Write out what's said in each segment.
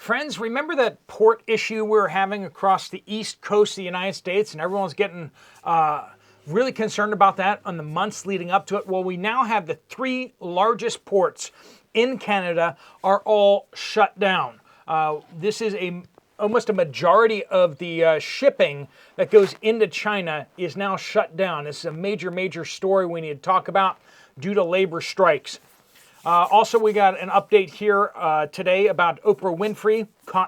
Friends, remember that port issue we were having across the east coast of the United States, and everyone's getting really concerned about that on the months leading up to it? Well, we now have the three largest ports in Canada are all shut down. This is almost a majority of the shipping that goes into China is now shut down. This is a major, major story we need to talk about due to labor strikes. Also, we got an update here today about Oprah Winfrey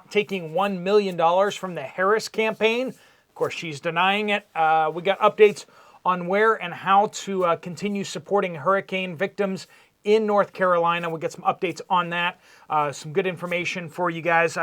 taking $1 million from the Harris campaign. Of course, she's denying it. We got updates on where and how to continue supporting hurricane victims in North Carolina. We'll get some updates on that. Some good information for you guys.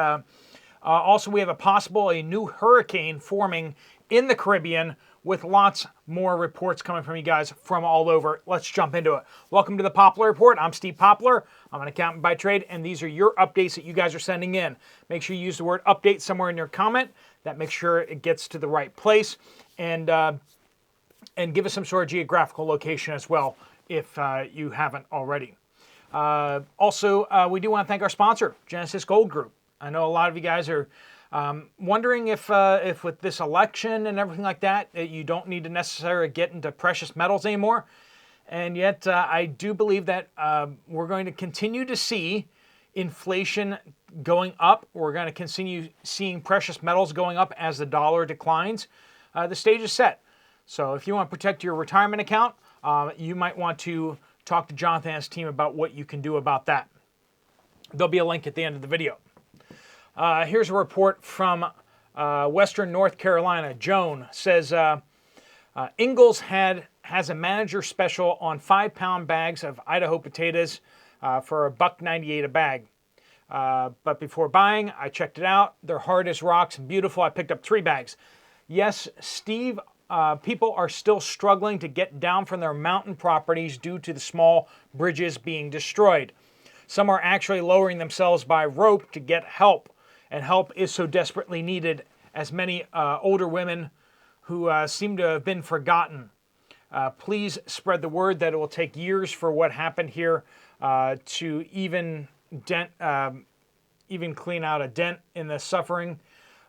Also, we have a new hurricane forming in the Caribbean with lots more reports coming from you guys from all over. Let's jump into it. Welcome to the Poplar Report. I'm Steve Poplar. I'm an accountant by trade, and these are your updates that you guys are sending in. Make sure you use the word update somewhere in your comment. That makes sure it gets to the right place. And give us some sort of geographical location as well if you haven't already. Also, we do want to thank our sponsor, Genesis Gold Group. I know a lot of you guys are wondering if with this election and everything like that, you don't need to necessarily get into precious metals anymore. And yet, I do believe that we're going to continue to see inflation going up. We're going to continue seeing precious metals going up as the dollar declines. The stage is set. So if you want to protect your retirement account, you might want to talk to Jonathan and his team about what you can do about that. There'll be a link at the end of the video. Here's a report from Western North Carolina. Joan says Ingalls has a manager special on 5-pound bags of Idaho potatoes for $1.98 a bag. But before buying, I checked it out. They're hard as rocks and beautiful. I picked up 3 bags. Yes, Steve, people are still struggling to get down from their mountain properties due to the small bridges being destroyed. Some are actually lowering themselves by rope to get help. And help is so desperately needed, as many older women who seem to have been forgotten. Please spread the word that it will take years for what happened here to even clean out a dent in the suffering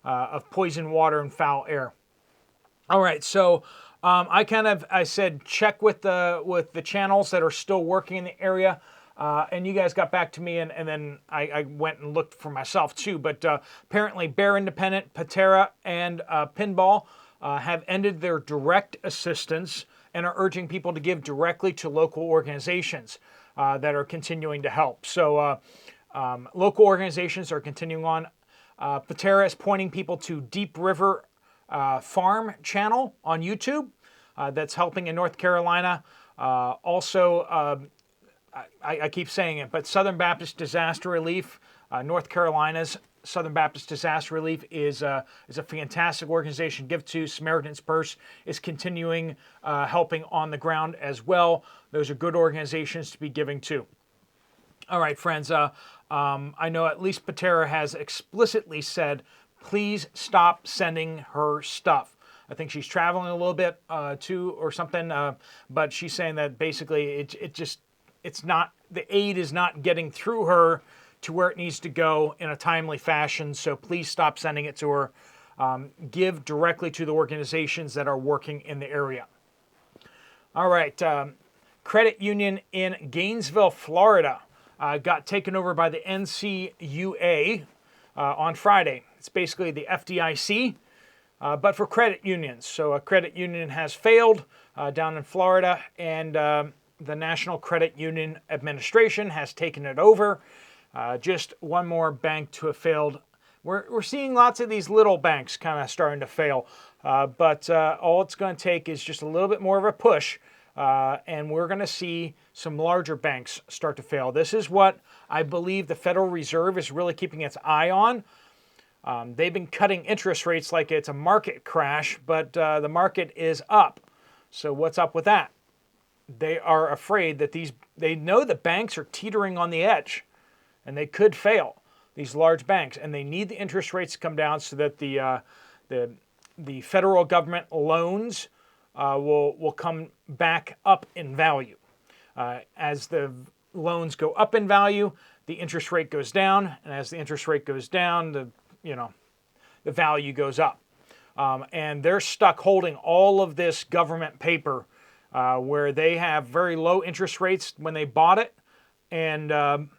of poisoned water and foul air. All right, so I said check with the channels that are still working in the area. And you guys got back to me, and then I went and looked for myself too. But apparently Bear Independent, Patera, and Pinball have ended their direct assistance and are urging people to give directly to local organizations that are continuing to help. So local organizations are continuing on. Patera is pointing people to Deep River Farm channel on YouTube that's helping in North Carolina. I keep saying it, but Southern Baptist Disaster Relief, North Carolina's Southern Baptist Disaster Relief is a fantastic organization. Give to Samaritan's Purse is continuing helping on the ground as well. Those are good organizations to be giving to. All right, friends. I know at least Patera has explicitly said, please stop sending her stuff. I think she's traveling a little bit too or something, but she's saying that basically it's not, the aid is not getting through her to where it needs to go in a timely fashion. So please stop sending it to her. Give directly to the organizations that are working in the area. All right. Credit union in Gainesville, Florida got taken over by the NCUA on Friday. It's basically the FDIC, but for credit unions. So a credit union has failed down in Florida, and the National Credit Union Administration has taken it over. Just one more bank to have failed. We're seeing lots of these little banks kind of starting to fail, but all it's going to take is just a little bit more of a push, and we're going to see some larger banks start to fail. This is what I believe the Federal Reserve is really keeping its eye on. They've been cutting interest rates like it's a market crash, but the market is up. So what's up with that? They are afraid that they know the banks are teetering on the edge and they could fail, these large banks, and they need the interest rates to come down so that the federal government loans will come back up in value. As the loans go up in value, the interest rate goes down, and as the interest rate goes down, the value goes up. And they're stuck holding all of this government paper where they have very low interest rates when they bought it, and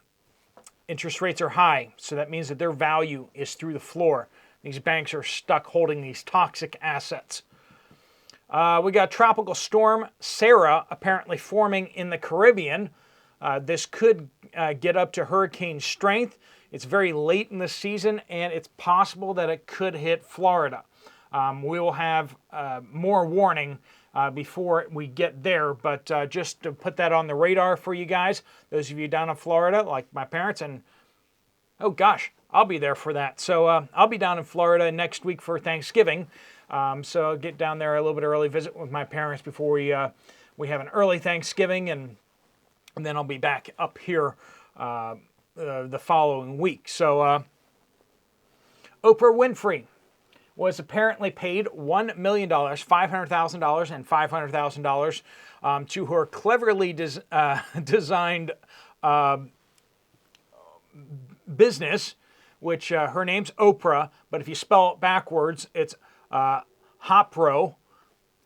interest rates are high. So that means that their value is through the floor. These banks are stuck holding these toxic assets. We got Tropical Storm Sarah apparently forming in the Caribbean. This could get up to hurricane strength. It's very late in the season, and it's possible that it could hit Florida. We will have more warning before we get there, but just to put that on the radar for you guys, those of you down in Florida, like my parents, and oh gosh, I'll be there for that. So I'll be down in Florida next week for Thanksgiving. So I'll get down there a little bit early, visit with my parents before we have an early Thanksgiving, and then I'll be back up here the following week. So Oprah Winfrey was apparently paid $1 million, $500,000 and $500,000 to her cleverly designed business, which her name's Oprah, but if you spell it backwards, it's Hopro,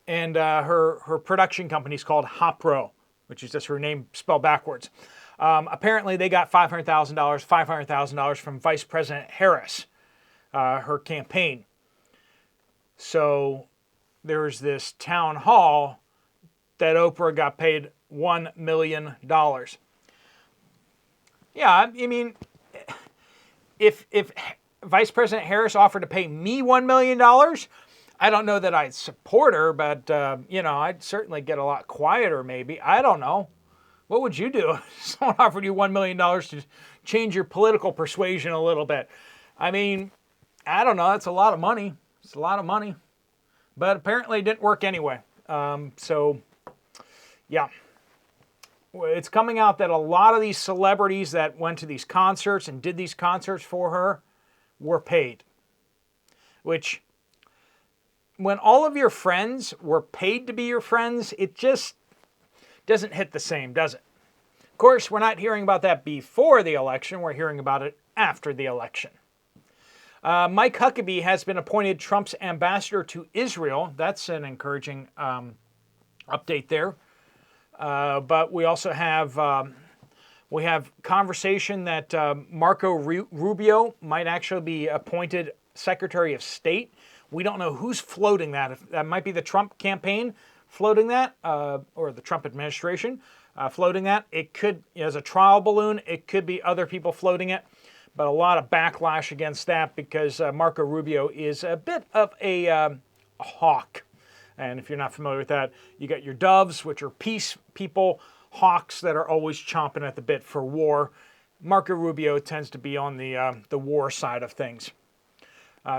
and her production company is called Hopro, which is just her name spelled backwards. Apparently, they got $500,000 from Vice President Harris, her campaign. So there's this town hall that Oprah got paid $1 million. Yeah, I mean, if Vice President Harris offered to pay me $1 million, I don't know that I'd support her, but, I'd certainly get a lot quieter maybe. I don't know. What would you do if someone offered you $1 million to change your political persuasion a little bit? I mean, I don't know. That's a lot of money. It's a lot of money. But apparently it didn't work anyway. Yeah. It's coming out that a lot of these celebrities that went to these concerts and did these concerts for her were paid. Which, when all of your friends were paid to be your friends, it just doesn't hit the same, does it? Of course, we're not hearing about that before the election. We're hearing about it after the election. Mike Huckabee has been appointed Trump's ambassador to Israel. That's an encouraging update there. But we also have conversation that Marco Rubio might actually be appointed Secretary of State. We don't know who's floating that. If that might be the Trump campaign floating that, or the Trump administration floating that. It could, as a trial balloon, it could be other people floating it. But a lot of backlash against that because Marco Rubio is a bit of a hawk. And if you're not familiar with that, you got your doves, which are peace people, hawks that are always chomping at the bit for war. Marco Rubio tends to be on the war side of things.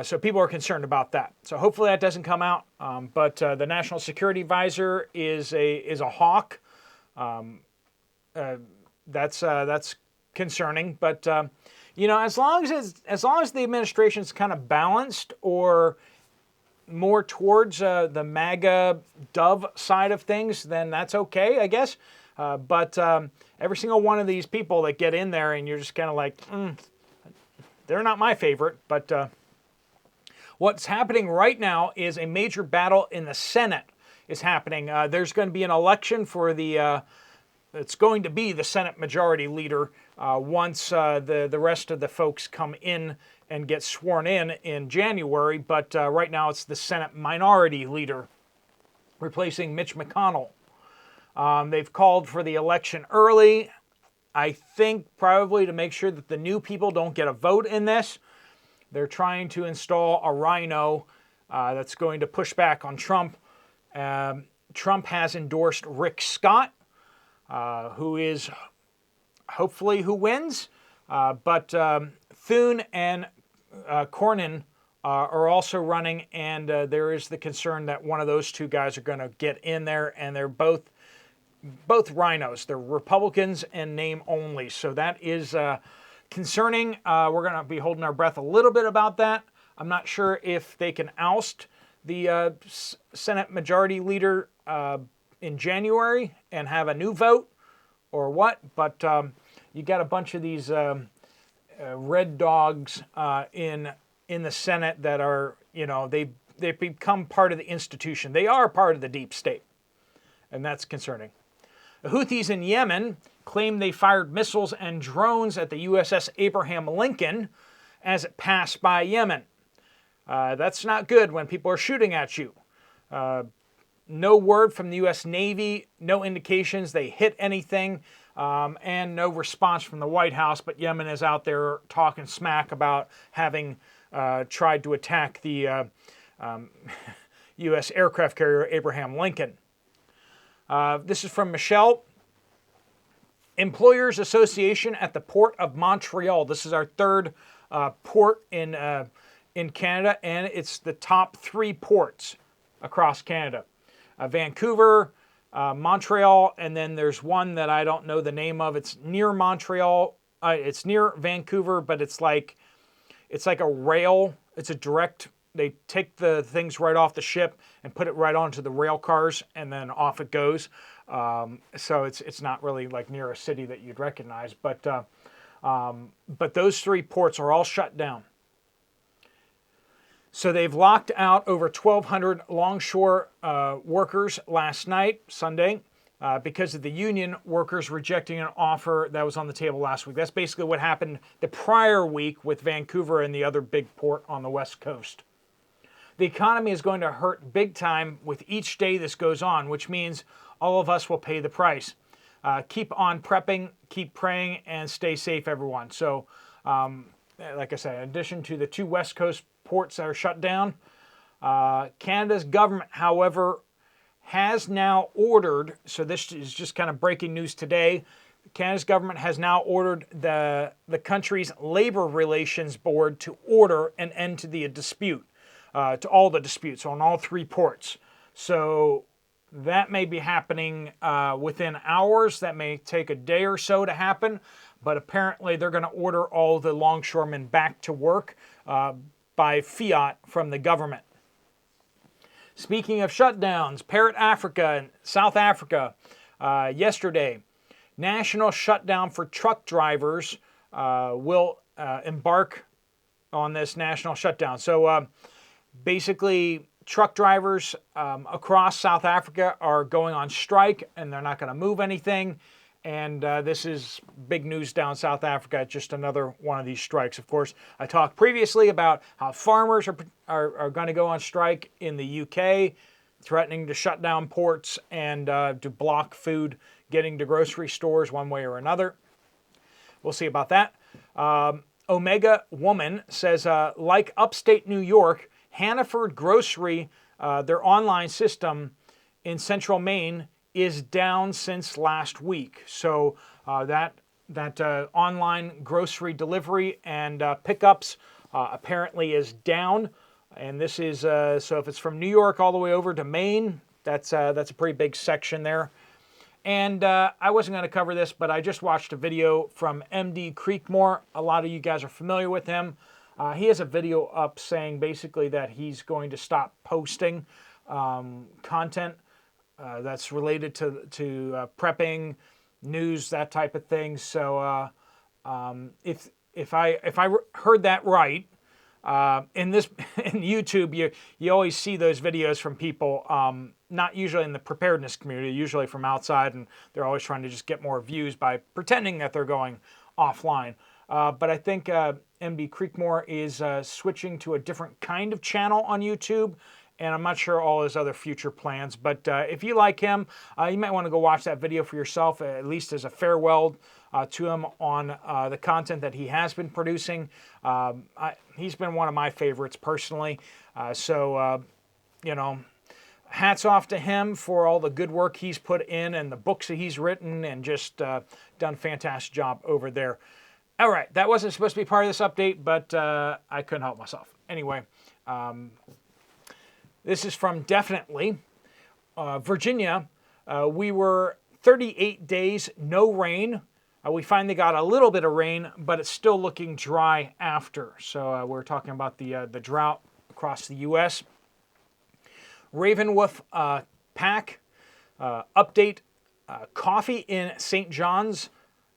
So people are concerned about that. So hopefully that doesn't come out. But the National Security Advisor is a hawk. That's concerning. But as long as the administration's kind of balanced or more towards the MAGA dove side of things, then that's okay, I guess. But every single one of these people that get in there and you're just kind of like, they're not my favorite. But what's happening right now is a major battle in the Senate is happening. There's going to be an election for it's going to be the Senate Majority Leader once the rest of the folks come in and get sworn in January. But right now it's the Senate Minority Leader replacing Mitch McConnell. They've called for the election early, I think probably to make sure that the new people don't get a vote in this. They're trying to install a rhino that's going to push back on Trump. Trump has endorsed Rick Scott, who is hopefully who wins. But Thune and Cornyn are also running, and there is the concern that one of those two guys are going to get in there, and they're both rhinos. They're Republicans in name only, so that is concerning. We're going to be holding our breath a little bit about that. I'm not sure if they can oust the Senate Majority Leader in January and have a new vote or what, but you got a bunch of these red dogs in the Senate that are, they've become part of the institution. They are part of the deep state, and that's concerning. The Houthis in Yemen claim they fired missiles and drones at the USS Abraham Lincoln as it passed by Yemen. That's not good when people are shooting at you. No word from the U.S. Navy, no indications they hit anything, and no response from the White House, but Yemen is out there talking smack about having tried to attack the U.S. aircraft carrier Abraham Lincoln. This is from Michelle. Employers Association at the Port of Montreal. This is our third port in Canada, and it's the top 3 ports across Canada. Vancouver, Montreal, and then there's one that I don't know the name of. It's near Montreal. It's near Vancouver, but it's like a rail. It's a direct. They take the things right off the ship and put it right onto the rail cars, and then off it goes. So it's not really like near a city that you'd recognize, but those 3 ports are all shut down. So they've locked out over 1,200 longshore workers last night, Sunday, because of the union workers rejecting an offer that was on the table last week. That's basically what happened the prior week with Vancouver and the other big port on the West Coast. The economy is going to hurt big time with each day this goes on, which means all of us will pay the price. Keep on prepping, keep praying, and stay safe, everyone. So, like I said, in addition to the 2 West Coast ports that are shut down, Canada's government, however, has now ordered, so this is just kind of breaking news today, Canada's government has now ordered the country's Labor Relations Board to order an end to the dispute, to all the disputes on all 3 ports. So that may be happening within hours. That may take a day or so to happen, but apparently they're going to order all the longshoremen back to work by fiat from the government. Speaking of shutdowns, Parrot Africa and South Africa yesterday, national shutdown for truck drivers will embark on this national shutdown. So basically, truck drivers across South Africa are going on strike, and they're not going to move anything. And this is big news down South Africa, just another one of these strikes. Of course, I talked previously about how farmers are going to go on strike in the UK, threatening to shut down ports and to block food getting to grocery stores one way or another. We'll see about that. Omega Woman says, like upstate New York, Hannaford Grocery, their online system in central Maine, is down since last week. So that online grocery delivery and pickups apparently is down. And this is, so if it's from New York all the way over to Maine, that's a pretty big section there. And I wasn't going to cover this, but I just watched a video from MD Creekmore. A lot of you guys are familiar with him. He has a video up saying basically that he's going to stop posting content that's related to prepping, news, that type of thing. So if I heard that right, in YouTube, you always see those videos from people, not usually in the preparedness community, usually from outside, and they're always trying to just get more views by pretending that they're going offline. But I think MB Creekmore is switching to a different kind of channel on YouTube, and I'm not sure all his other future plans. But if you like him, you might want to go watch that video for yourself, at least as a farewell to him on the content that he has been producing. He's been one of my favorites personally. So hats off to him for all the good work he's put in and the books that he's written, and just done a fantastic job over there. All right, that wasn't supposed to be part of this update, but I couldn't help myself. Anyway, this is from Definitely. Virginia, we were 38 days, no rain. We finally got a little bit of rain, but it's still looking dry after. So we're talking about the drought across the U.S. Ravenwolf Pack update. Coffee in St. John's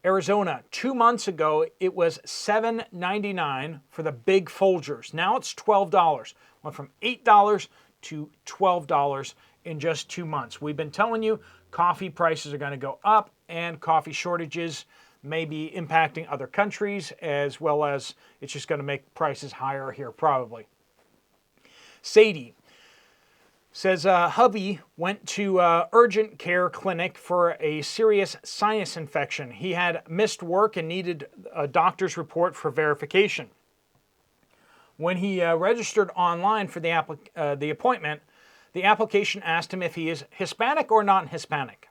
Arizona, 2 months ago, it was $7.99 for the big Folgers. Now it's $12. Went from $8 to $12 in just 2 months. We've been telling you coffee prices are going to go up and coffee shortages may be impacting other countries, as well as it's just going to make prices higher here probably. Sadie says hubby went to urgent care clinic for a serious sinus infection. He had missed work and needed a doctor's report for verification. When he registered online for the appointment, the application asked him if he is Hispanic or non-Hispanic.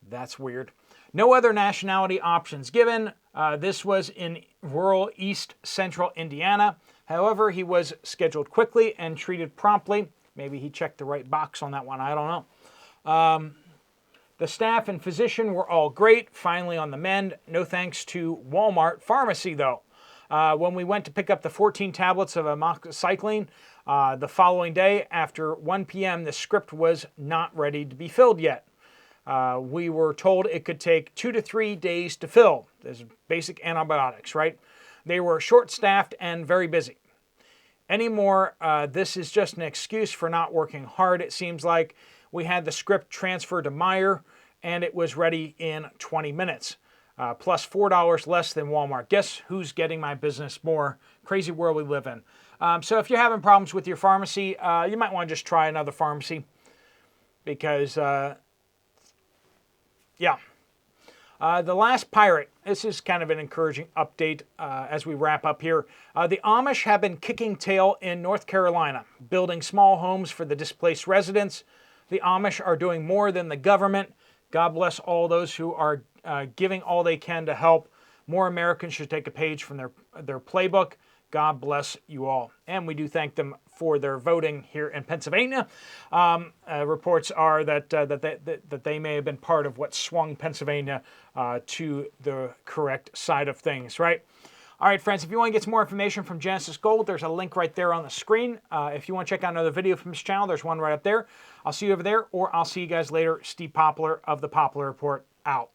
That's weird. No other nationality options given. This was in rural East Central Indiana. However, he was scheduled quickly and treated promptly. Maybe he checked the right box on that one. I don't know. The staff and physician were all great, finally on the mend. No thanks to Walmart pharmacy, though. When we went to pick up the 14 tablets of amoxicillin the following day, after 1 p.m., the script was not ready to be filled yet. We were told it could take 2 to 3 days to fill. There's basic antibiotics, right? They were short-staffed and very busy. Anymore, this is just an excuse for not working hard. It seems like we had the script transferred to Meijer, and it was ready in 20 minutes. Plus $4 less than Walmart. Guess who's getting my business more? Crazy world we live in. So if you're having problems with your pharmacy, you might want to just try another pharmacy because, yeah. The Last Pirate. This is kind of an encouraging update as we wrap up here. The Amish have been kicking tail in North Carolina, building small homes for the displaced residents. The Amish are doing more than the government. God bless all those who are giving all they can to help. More Americans should take a page from their playbook. God bless you all. And we do thank them for their voting here in Pennsylvania. Reports are that they may have been part of what swung Pennsylvania to the correct side of things, right? All right, friends, if you want to get some more information from Genesis Gold, there's a link right there on the screen. If you want to check out another video from this channel, there's one right up there. I'll see you over there, or I'll see you guys later. Steve Poplar of the Poplar Report out.